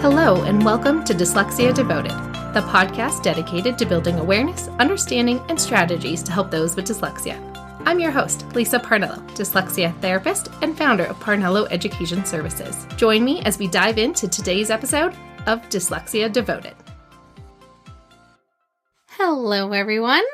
Hello, and welcome to Dyslexia Devoted, the podcast dedicated to building awareness, understanding, and strategies to help those with dyslexia. I'm your host, Lisa Parnello, dyslexia therapist and founder of Parnello Education Services. Join me as we dive into today's episode of Dyslexia Devoted. Hello, everyone.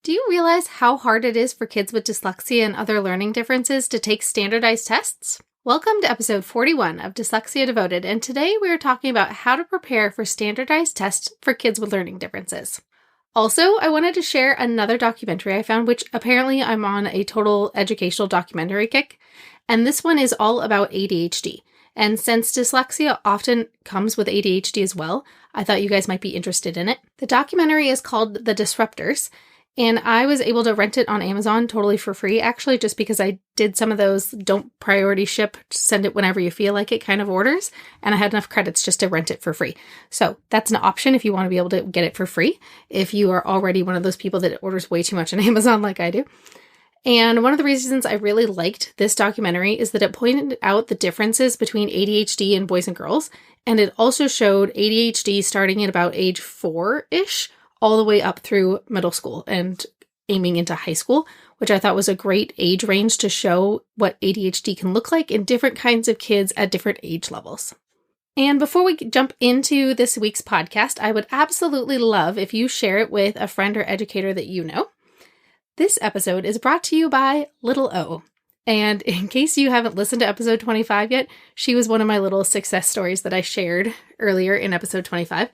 Do you realize how hard it is for kids with dyslexia and other learning differences to take standardized tests? Welcome to episode 41 of Dyslexia Devoted, and today we are talking about how to prepare for standardized tests for kids with learning differences. Also, I wanted to share another documentary I found, which apparently I'm on a total educational documentary kick, and this one is all about ADHD. And since dyslexia often comes with ADHD as well, I thought you guys might be interested in it. The documentary is called The Disruptors, and I was able to rent it on Amazon totally for free, actually, just because I did some of those don't priority ship, send it whenever you feel like it kind of orders, and I had enough credits just to rent it for free. So that's an option if you want to be able to get it for free, if you are already one of those people that orders way too much on Amazon like I do. And one of the reasons I really liked this documentary is that it pointed out the differences between ADHD in boys and girls, and it also showed ADHD starting at about age 4-ish, all the way up through middle school and aiming into high school, which I thought was a great age range to show what ADHD can look like in different kinds of kids at different age levels. And before we jump into this week's podcast, I would absolutely love if you share it with a friend or educator that you know. This episode is brought to you by Little O. And in case you haven't listened to episode 25 yet, she was one of my little success stories that I shared earlier in episode 25.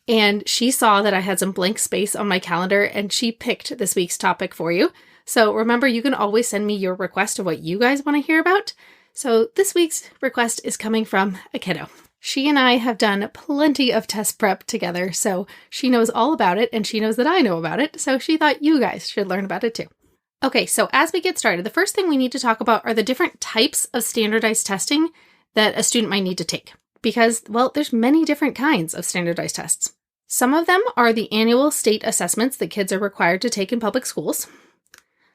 And she saw that I had some blank space on my calendar, and she picked this week's topic for you. So remember, you can always send me your request of what you guys want to hear about. So this week's request is coming from a kiddo. She and I have done plenty of test prep together, so she knows all about it, and she knows that I know about it, so she thought you guys should learn about it too. Okay, so as we get started, the first thing we need to talk about are the different types of standardized testing that a student might need to take. Because, well, there's many different kinds of standardized tests. Some of them are the annual state assessments that kids are required to take in public schools.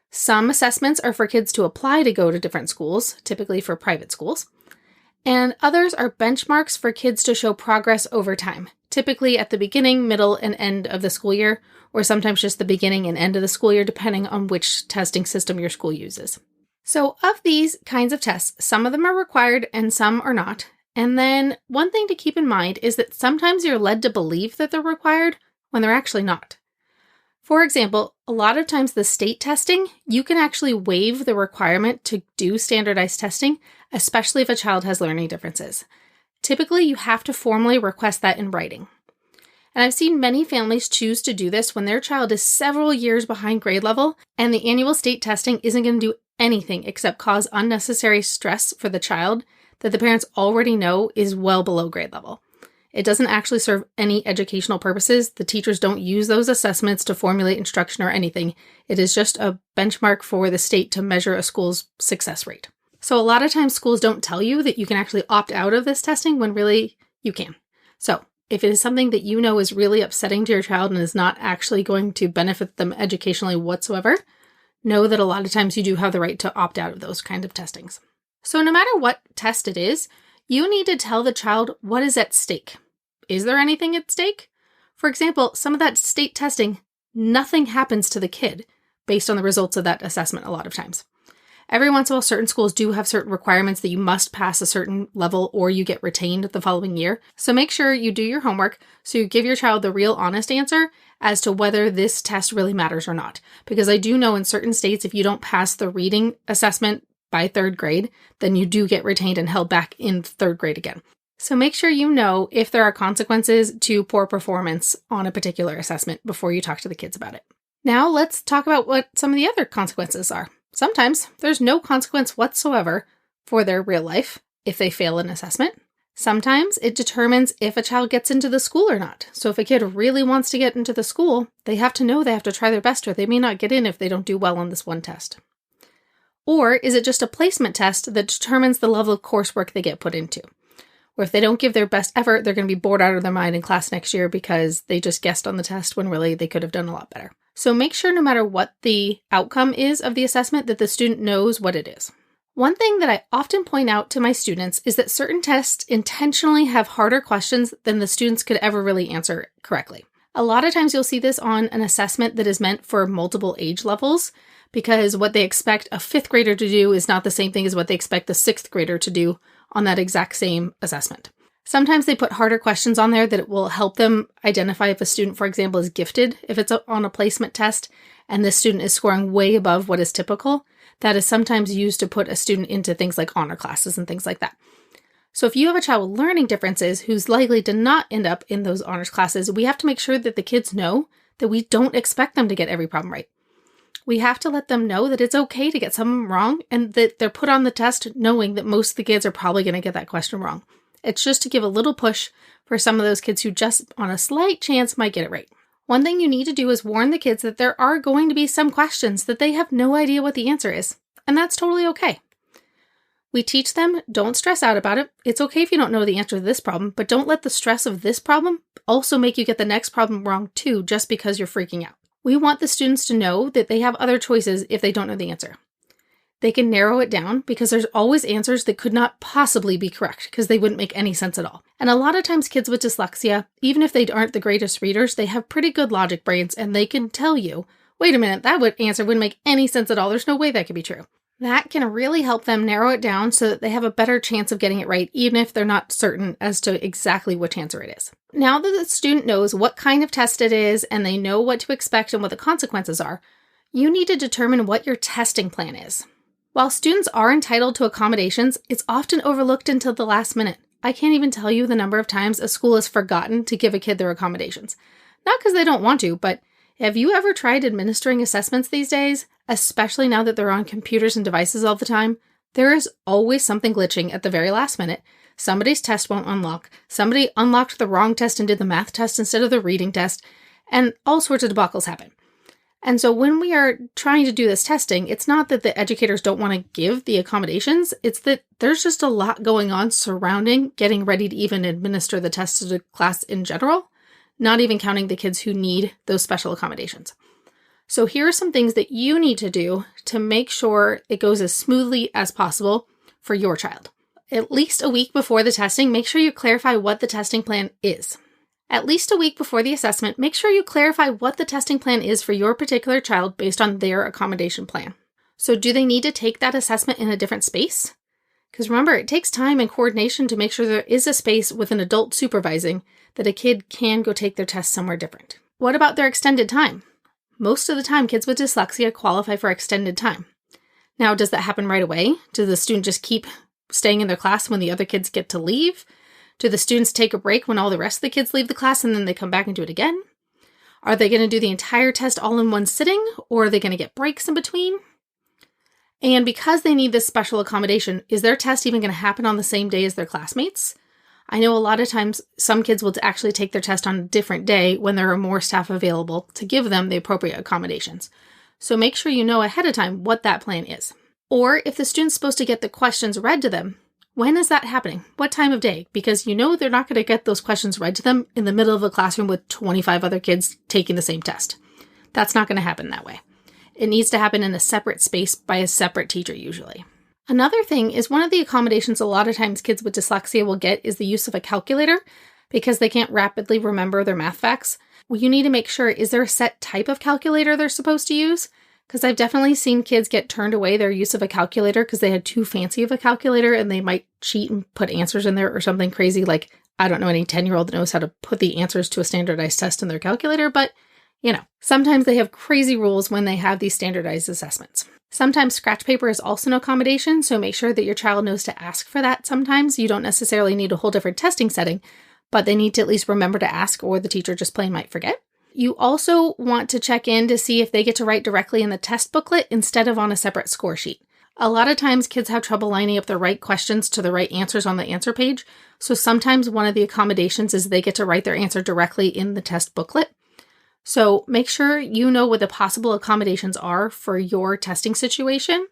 Some assessments are for kids to apply to go to different schools, typically for private schools. And others are benchmarks for kids to show progress over time, typically at the beginning, middle, and end of the school year, or sometimes just the beginning and end of the school year, depending on which testing system your school uses. So of these kinds of tests, some of them are required and some are not. And then one thing to keep in mind is that sometimes you're led to believe that they're required when they're actually not. For example, a lot of times the state testing, you can actually waive the requirement to do standardized testing, especially if a child has learning differences. Typically, you have to formally request that in writing. And I've seen many families choose to do this when their child is several years behind grade level, and the annual state testing isn't going to do anything except cause unnecessary stress for the child that the parents already know is well below grade level. It doesn't actually serve any educational purposes. The teachers don't use those assessments to formulate instruction or anything. It is just a benchmark for the state to measure a school's success rate. So a lot of times schools don't tell you that you can actually opt out of this testing when really you can. So if it is something that you know is really upsetting to your child and is not actually going to benefit them educationally whatsoever, know that a lot of times you do have the right to opt out of those kind of testings. So no matter what test it is, you need to tell the child what is at stake. Is there anything at stake? For example, some of that state testing, nothing happens to the kid based on the results of that assessment a lot of times. Every once in a while, certain schools do have certain requirements that you must pass a certain level or you get retained the following year. So make sure you do your homework so you give your child the real honest answer as to whether this test really matters or not. Because I do know in certain states, if you don't pass the reading assessment by 3rd grade, then you do get retained and held back in 3rd grade again. So make sure you know if there are consequences to poor performance on a particular assessment before you talk to the kids about it. Now let's talk about what some of the other consequences are. Sometimes there's no consequence whatsoever for their real life if they fail an assessment. Sometimes it determines if a child gets into the school or not. So if a kid really wants to get into the school, they have to know they have to try their best or they may not get in if they don't do well on this one test. Or is it just a placement test that determines the level of coursework they get put into? Or if they don't give their best effort, they're going to be bored out of their mind in class next year because they just guessed on the test when really they could have done a lot better. So make sure no matter what the outcome is of the assessment that the student knows what it is. One thing that I often point out to my students is that certain tests intentionally have harder questions than the students could ever really answer correctly. A lot of times you'll see this on an assessment that is meant for multiple age levels, because what they expect a 5th grader to do is not the same thing as what they expect the 6th grader to do on that exact same assessment. Sometimes they put harder questions on there that will help them identify if a student, for example, is gifted. If it's on a placement test and this student is scoring way above what is typical, that is sometimes used to put a student into things like honor classes and things like that. So if you have a child with learning differences who's likely to not end up in those honors classes, we have to make sure that the kids know that we don't expect them to get every problem right. We have to let them know that it's okay to get some wrong and that they're put on the test knowing that most of the kids are probably going to get that question wrong. It's just to give a little push for some of those kids who just on a slight chance might get it right. One thing you need to do is warn the kids that there are going to be some questions that they have no idea what the answer is, and that's totally okay. We teach them, don't stress out about it. It's okay if you don't know the answer to this problem, but don't let the stress of this problem also make you get the next problem wrong too, just because you're freaking out. We want the students to know that they have other choices if they don't know the answer. They can narrow it down because there's always answers that could not possibly be correct because they wouldn't make any sense at all. And a lot of times kids with dyslexia, even if they aren't the greatest readers, they have pretty good logic brains and they can tell you, wait a minute, that answer wouldn't make any sense at all. There's no way that could be true. That can really help them narrow it down so that they have a better chance of getting it right, even if they're not certain as to exactly which answer it is. Now that the student knows what kind of test it is and they know what to expect and what the consequences are, you need to determine what your testing plan is. While students are entitled to accommodations, it's often overlooked until the last minute. I can't even tell you the number of times a school has forgotten to give a kid their accommodations. Not because they don't want to, but have you ever tried administering assessments these days? Especially now that they're on computers and devices all the time, there is always something glitching at the very last minute. Somebody's test won't unlock. Somebody unlocked the wrong test and did the math test instead of the reading test, and all sorts of debacles happen. And so when we are trying to do this testing, it's not that the educators don't want to give the accommodations, it's that there's just a lot going on surrounding getting ready to even administer the test to the class in general, not even counting the kids who need those special accommodations. So here are some things that you need to do to make sure it goes as smoothly as possible for your child. At least a week before the testing, make sure you clarify what the testing plan is. At least a week before the assessment, make sure you clarify what the testing plan is for your particular child based on their accommodation plan. So do they need to take that assessment in a different space? Because remember, it takes time and coordination to make sure there is a space with an adult supervising that a kid can go take their test somewhere different. What about their extended time? Most of the time, kids with dyslexia qualify for extended time. Now, does that happen right away? Does the student just keep staying in their class when the other kids get to leave? Do the students take a break when all the rest of the kids leave the class and then they come back and do it again? Are they going to do the entire test all in one sitting, or are they going to get breaks in between? And because they need this special accommodation, is their test even going to happen on the same day as their classmates? I know a lot of times some kids will actually take their test on a different day when there are more staff available to give them the appropriate accommodations. So make sure you know ahead of time what that plan is. Or if the student's supposed to get the questions read to them, when is that happening? What time of day? Because you know they're not going to get those questions read to them in the middle of a classroom with 25 other kids taking the same test. That's not going to happen that way. It needs to happen in a separate space by a separate teacher usually. Another thing is one of the accommodations a lot of times kids with dyslexia will get is the use of a calculator because they can't rapidly remember their math facts. Well, you need to make sure, is there a set type of calculator they're supposed to use? Because I've definitely seen kids get turned away their use of a calculator because they had too fancy of a calculator and they might cheat and put answers in there or something crazy. Like, I don't know any 10-year-old that knows how to put the answers to a standardized test in their calculator, but sometimes they have crazy rules when they have these standardized assessments. Sometimes scratch paper is also an accommodation, so make sure that your child knows to ask for that sometimes. You don't necessarily need a whole different testing setting, but they need to at least remember to ask, or the teacher just plain might forget. You also want to check in to see if they get to write directly in the test booklet instead of on a separate score sheet. A lot of times kids have trouble lining up the right questions to the right answers on the answer page, so sometimes one of the accommodations is they get to write their answer directly in the test booklet. So make sure you know what the possible accommodations are for your testing situation,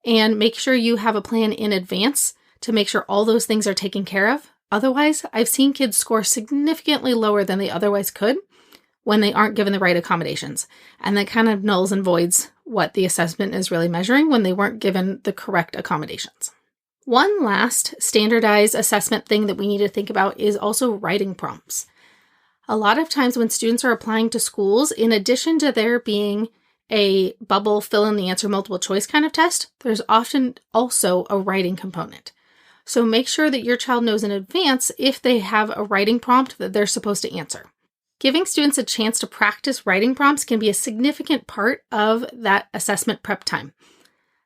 and make sure you have a plan in advance to make sure all those things are taken care of. Otherwise, I've seen kids score significantly lower than they otherwise could when they aren't given the right accommodations. And that kind of nulls and voids what the assessment is really measuring when they weren't given the correct accommodations. One last standardized assessment thing that we need to think about is also writing prompts. A lot of times when students are applying to schools, in addition to there being a bubble fill in the answer multiple choice kind of test, there's often also a writing component. So make sure that your child knows in advance if they have a writing prompt that they're supposed to answer. Giving students a chance to practice writing prompts can be a significant part of that assessment prep time.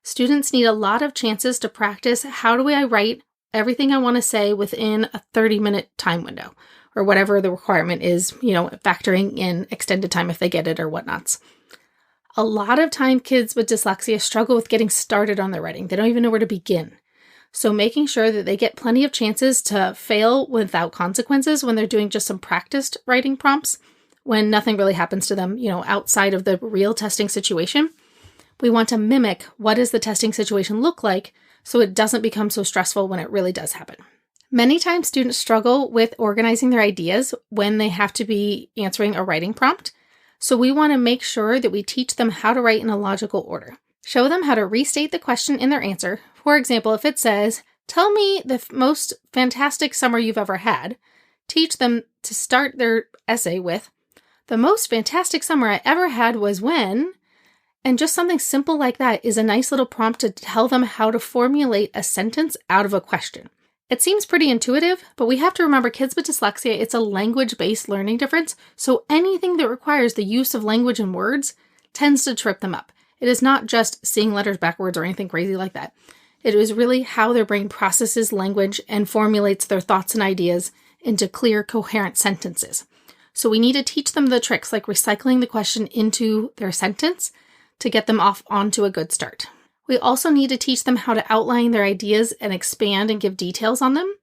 Students need a lot of chances to practice how do I write everything I want to say within a 30-minute time window, or whatever the requirement is, factoring in extended time if they get it or whatnots. A lot of time kids with dyslexia struggle with getting started on their writing. They don't even know where to begin. So making sure that they get plenty of chances to fail without consequences when they're doing just some practiced writing prompts, when nothing really happens to them, outside of the real testing situation. We want to mimic what does the testing situation look like so it doesn't become so stressful when it really does happen. Many times students struggle with organizing their ideas when they have to be answering a writing prompt. So we want to make sure that we teach them how to write in a logical order. Show them how to restate the question in their answer. For example, if it says, tell me the most fantastic summer you've ever had, teach them to start their essay with, the most fantastic summer I ever had was when, and just something simple like that is a nice little prompt to tell them how to formulate a sentence out of a question. It seems pretty intuitive, but we have to remember kids with dyslexia, it's a language-based learning difference, so anything that requires the use of language and words tends to trip them up. It is not just seeing letters backwards or anything crazy like that. It is really how their brain processes language and formulates their thoughts and ideas into clear, coherent sentences. So we need to teach them the tricks like recycling the question into their sentence to get them off onto a good start. We also need to teach them how to outline their ideas and expand and give details on them.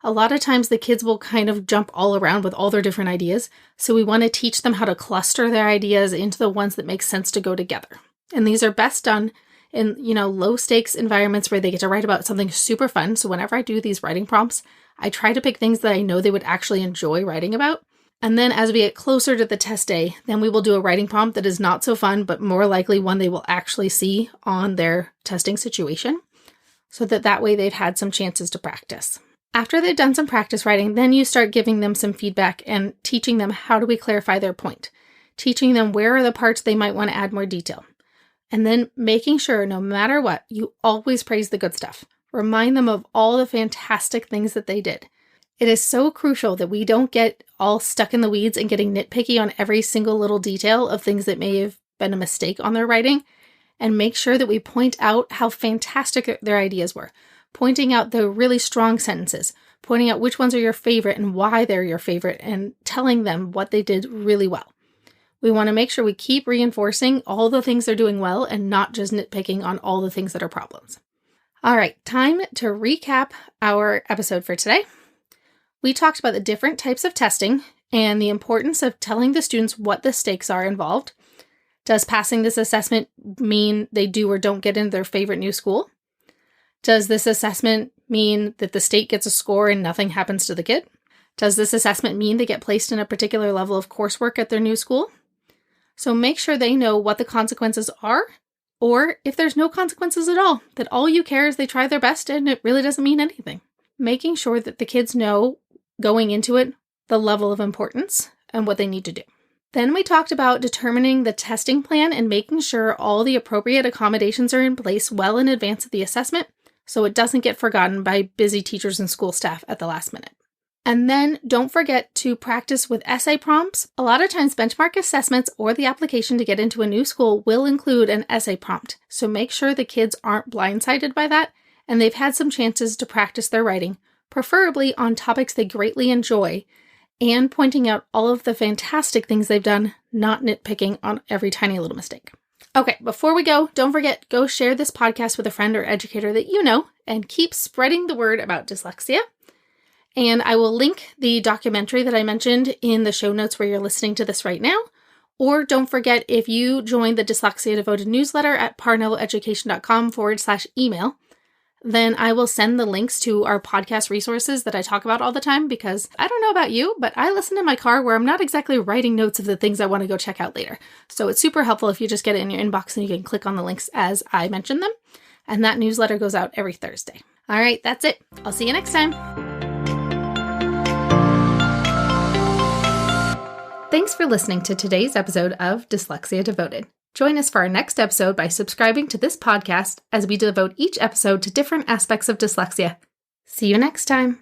A lot of times the kids will kind of jump all around with all their different ideas, so we want to teach them how to cluster their ideas into the ones that make sense to go together. And these are best done in, low stakes environments where they get to write about something super fun. So whenever I do these writing prompts, I try to pick things that I know they would actually enjoy writing about. And then as we get closer to the test day, then we will do a writing prompt that is not so fun, but more likely one they will actually see on their testing situation, so that way they've had some chances to practice. After they've done some practice writing, then you start giving them some feedback and teaching them how do we clarify their point, teaching them where are the parts they might want to add more detail. And then making sure, no matter what, you always praise the good stuff. Remind them of all the fantastic things that they did. It is so crucial that we don't get all stuck in the weeds and getting nitpicky on every single little detail of things that may have been a mistake on their writing, and make sure that we point out how fantastic their ideas were, pointing out the really strong sentences, pointing out which ones are your favorite and why they're your favorite, and telling them what they did really well. We want to make sure we keep reinforcing all the things they're doing well and not just nitpicking on all the things that are problems. All right, time to recap our episode for today. We talked about the different types of testing and the importance of telling the students what the stakes are involved. Does passing this assessment mean they do or don't get into their favorite new school? Does this assessment mean that the state gets a score and nothing happens to the kid? Does this assessment mean they get placed in a particular level of coursework at their new school? So make sure they know what the consequences are, or if there's no consequences at all, that all you care is they try their best and it really doesn't mean anything. Making sure that the kids know going into it the level of importance and what they need to do. Then we talked about determining the testing plan and making sure all the appropriate accommodations are in place well in advance of the assessment so it doesn't get forgotten by busy teachers and school staff at the last minute. And then don't forget to practice with essay prompts. A lot of times benchmark assessments or the application to get into a new school will include an essay prompt. So make sure the kids aren't blindsided by that and they've had some chances to practice their writing, preferably on topics they greatly enjoy, and pointing out all of the fantastic things they've done, not nitpicking on every tiny little mistake. Okay, before we go, don't forget, go share this podcast with a friend or educator that you know, and keep spreading the word about dyslexia. And I will link the documentary that I mentioned in the show notes where you're listening to this right now. Or don't forget, if you join the Dyslexia Devoted newsletter at parnelloeducation.com/email, then I will send the links to our podcast resources that I talk about all the time, because I don't know about you, but I listen in my car where I'm not exactly writing notes of the things I want to go check out later. So it's super helpful if you just get it in your inbox and you can click on the links as I mention them. And that newsletter goes out every Thursday. All right, that's it. I'll see you next time. Thanks for listening to today's episode of Dyslexia Devoted. Join us for our next episode by subscribing to this podcast as we devote each episode to different aspects of dyslexia. See you next time.